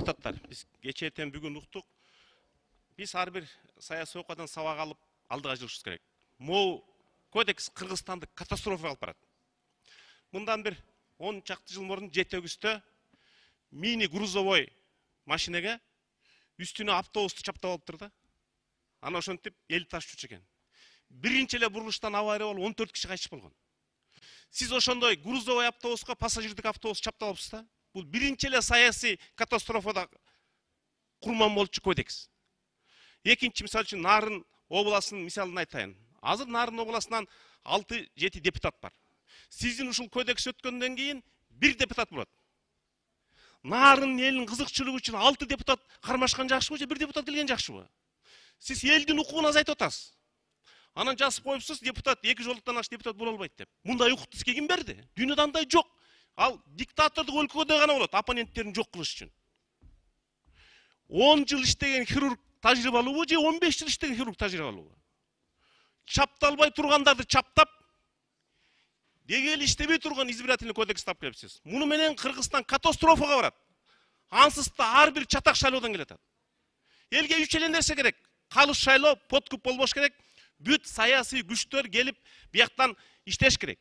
депутаттар, биз кечээтен бүгүн уктук. Биз ар бир саясий окуядан сабак алып алдыга жылышыбыз керек. Могу кодекс Кыргызстанды катастрофага алып барат. Мындан бир 10 чакты жыл мурун жетегүстө мини грузовой машинеге үстүнө автобусту чаптап алыптыр да. Ана ошентип эл ташчу экен. Биринчи эле бурулуштан авария болуп 14 киши кайтыш болгон. Сиз ошондой грузовой автобуска пассажирдик автобус чаптап алыпсыз да? Бул биринчи эле саясий катастрофада курман болчу кодекс. Экинчи мисал үчүн Нарын областынын мисалын айтайын. Азыр Нарын областынан 6-7 депутат бар. Сиздин ушул кодекс өткөндөн кийин бир депутат болот. Нарын элинин кызыкчылыгы үчүн 6 депутат кармашкан жакшыбы же бир депутат келген жакшыбы? Сиз элдин укугун азайтып атасыз. Анан жазып коюпсуз, депутат 2 жолдуктан аш депутат боло албайт деп. Мындай укукту сизге ким берди? Дүйнөдө андай жок. Ал диктатордук өлкөдө гана болот, оппоненттерин жок кылыш үчүн. 10 жыл иштеген хирург тажрыйбалуубу же 15 жыл иштеген хирург тажрыйбалуубу? Чапталбай тургандарды чаптап, деги эле иштебей турган избирательный кодекс таап келипсиз. Муну менен Кыргызстан катастрофага барат. Ансыз да ар бир чатак шайлоодон келатат. Элге 3 эле нерсе керек. Калыс шайлоо, подкуп болбош керек. Бүт саясий күчтөр келип бияктан иштеш керек.